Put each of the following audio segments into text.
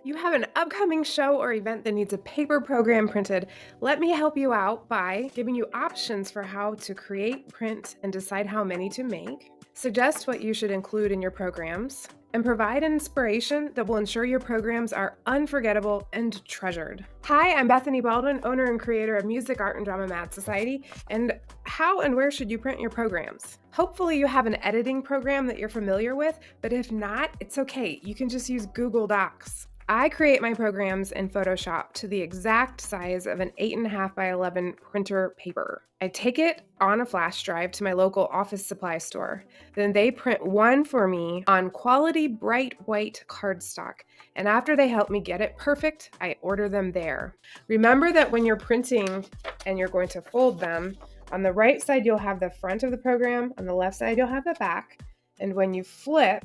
You have an upcoming show or event that needs a paper program printed. Let me help you out by giving you options for how to create, print, and decide how many to make, suggest what you should include in your programs, and provide an inspiration that will ensure your programs are unforgettable and treasured. Hi, I'm Bethany Baldwin, owner and creator of Music, Art, and Drama Mad Society, and how and where should you print your programs? Hopefully you have an editing program that you're familiar with, but if not, it's okay. You can just use Google Docs. I create my programs in Photoshop to the exact size of an 8.5 by 11 printer paper. I take it on a flash drive to my local office supply store. Then they print one for me on quality bright white cardstock. And after they help me get it perfect, I order them there. Remember that when you're printing and you're going to fold them, on the right side you'll have the front of the program, on the left side you'll have the back, and when you flip,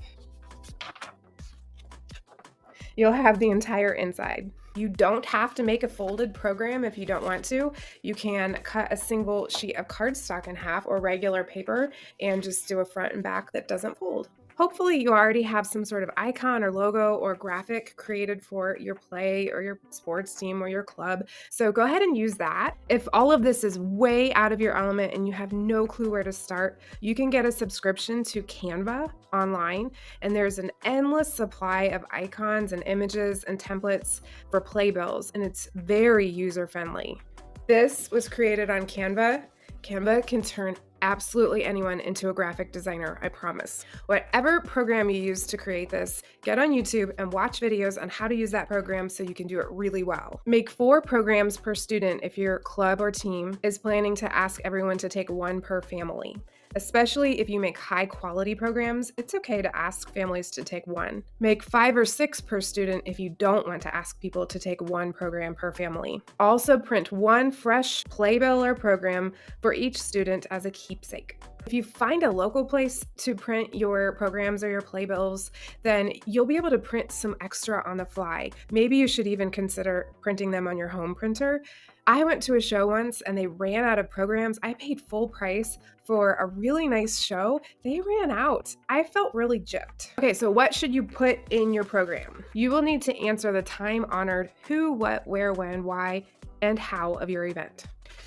you'll have the entire inside. You don't have to make a folded program if you don't want to. You can cut a single sheet of cardstock in half or regular paper and just do a front and back that doesn't fold. Hopefully you already have some sort of icon or logo or graphic created for your play or your sports team or your club. So go ahead and use that. If all of this is way out of your element and you have no clue where to start, you can get a subscription to Canva online, and there's an endless supply of icons and images and templates for Playbills, and it's very user-friendly. This was created on Canva. Canva can turn absolutely anyone into a graphic designer, I promise. Whatever program you use to create this, get on YouTube and watch videos on how to use that program so you can do it really well. Make 4 programs per student if your club or team is planning to ask everyone to take one per family. Especially if you make high quality programs, it's okay to ask families to take one. Make 5 or 6 per student if you don't want to ask people to take one program per family. Also print one fresh Playbill or program for each student as a keepsake. If you find a local place to print your programs or your playbills, then you'll be able to print some extra on the fly. Maybe you should even consider printing them on your home printer. I went to a show once and they ran out of programs. I paid full price for a really nice show. They ran out. I felt really gypped. Okay, so what should you put in your program? You will need to answer the time-honored who, what, where, when, why, and how of your event.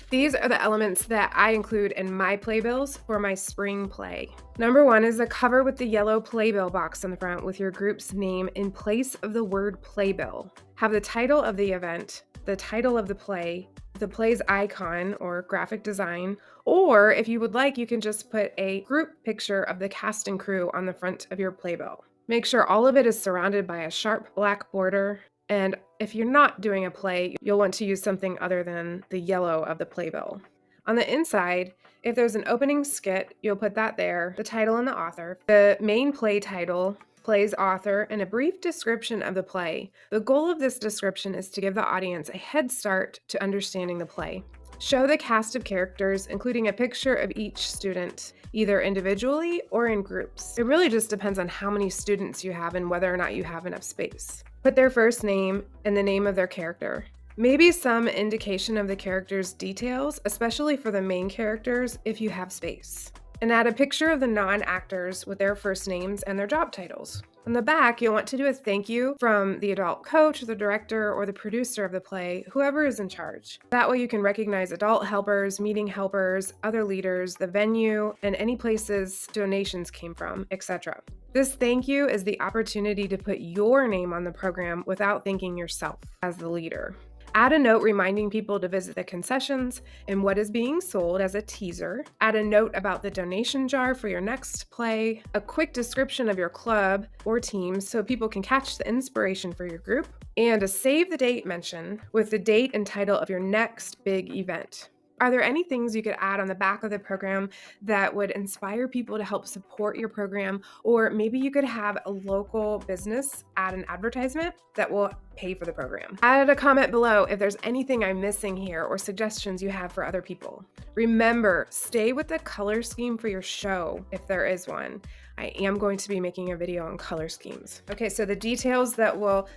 These are the elements that I include in my playbills for my spring play. Number 1 is a cover with the yellow playbill box on the front with your group's name in place of the word playbill. Have the title of the event, the title of the play's icon or graphic design, or if you would like, you can just put a group picture of the cast and crew on the front of your playbill. Make sure all of it is surrounded by a sharp black border. And if you're not doing a play, you'll want to use something other than the yellow of the playbill. On the inside, if there's an opening skit, you'll put that there, the title and the author, the main play title, play's author, and a brief description of the play. The goal of this description is to give the audience a head start to understanding the play. Show the cast of characters, including a picture of each student, either individually or in groups. It really just depends on how many students you have and whether or not you have enough space. Put their first name and the name of their character. Maybe some indication of the character's details, especially for the main characters if you have space. And add a picture of the non-actors with their first names and their job titles. On the back, you'll want to do a thank you from the adult coach, the director, or the producer of the play, whoever is in charge. That way you can recognize adult helpers, meeting helpers, other leaders, the venue, and any places donations came from, etc. This thank you is the opportunity to put your name on the program without thanking yourself as the leader. Add a note reminding people to visit the concessions and what is being sold as a teaser. Add a note about the donation jar for your next play, a quick description of your club or team so people can catch the inspiration for your group, and a save the date mention with the date and title of your next big event. Are there any things you could add on the back of the program that would inspire people to help support your program? Or maybe you could have a local business add an advertisement that will pay for the program. Add a comment below if there's anything I'm missing here or suggestions you have for other people. Remember, stay with the color scheme for your show if there is one. I am going to be making a video on color schemes. Okay, so the details that will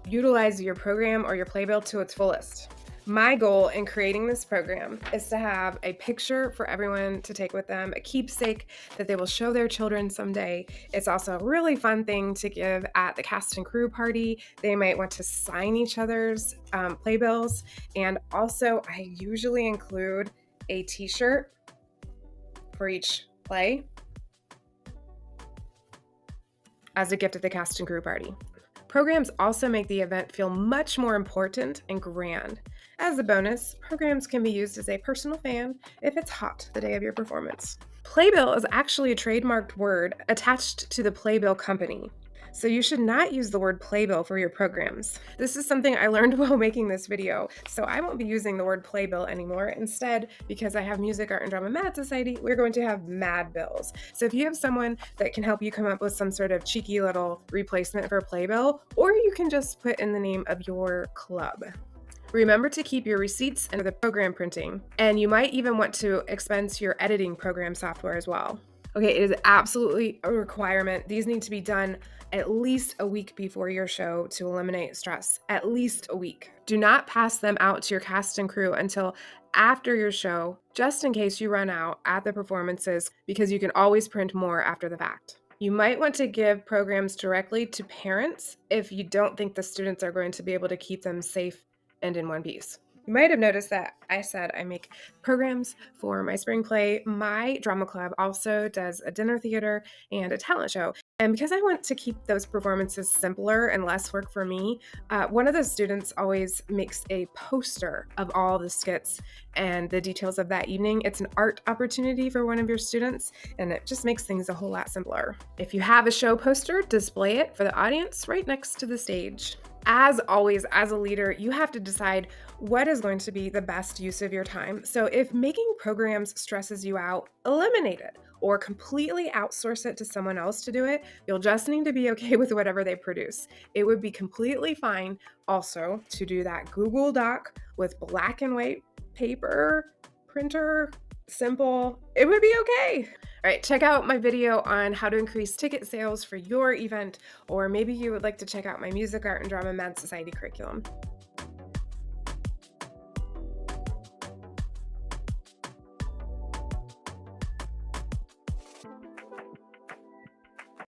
utilize your program or your playbill to its fullest. My goal in creating this program is to have a picture for everyone to take with them, a keepsake that they will show their children someday. It's also a really fun thing to give at the cast and crew party. They might want to sign each other's playbills. And also, I usually include a t-shirt for each play as a gift at the cast and crew party. Programs also make the event feel much more important and grand. As a bonus, programs can be used as a personal fan if it's hot the day of your performance. Playbill is actually a trademarked word attached to the Playbill company. So you should not use the word playbill for your programs. This is something I learned while making this video, so I won't be using the word playbill anymore. Instead, because I have Music, Art, and Drama Mad Society, we're going to have Mad Bills. So if you have someone that can help you come up with some sort of cheeky little replacement for playbill, or you can just put in the name of your club. Remember to keep your receipts and the program printing, and you might even want to expense your editing program software as well. Okay, it is absolutely a requirement. These need to be done at least a week before your show to eliminate stress. At least a week. Do not pass them out to your cast and crew until after your show, just in case you run out at the performances, because you can always print more after the fact. You might want to give programs directly to parents if you don't think the students are going to be able to keep them safe and in one piece. You might have noticed that I said I make programs for my spring play. My drama club also does a dinner theater and a talent show. And because I want to keep those performances simpler and less work for me, one of the students always makes a poster of all the skits and the details of that evening. It's an art opportunity for one of your students, and it just makes things a whole lot simpler. If you have a show poster, display it for the audience right next to the stage. As always, as a leader, you have to decide what is going to be the best use of your time. So if making programs stresses you out, eliminate it or completely outsource it to someone else to do it. You'll just need to be okay with whatever they produce. It would be completely fine also to do that Google Doc with black and white paper, printer, simple. It would be okay. All right, check out my video on how to increase ticket sales for your event, or maybe you would like to check out my Music, Art, and Drama Mad Society curriculum.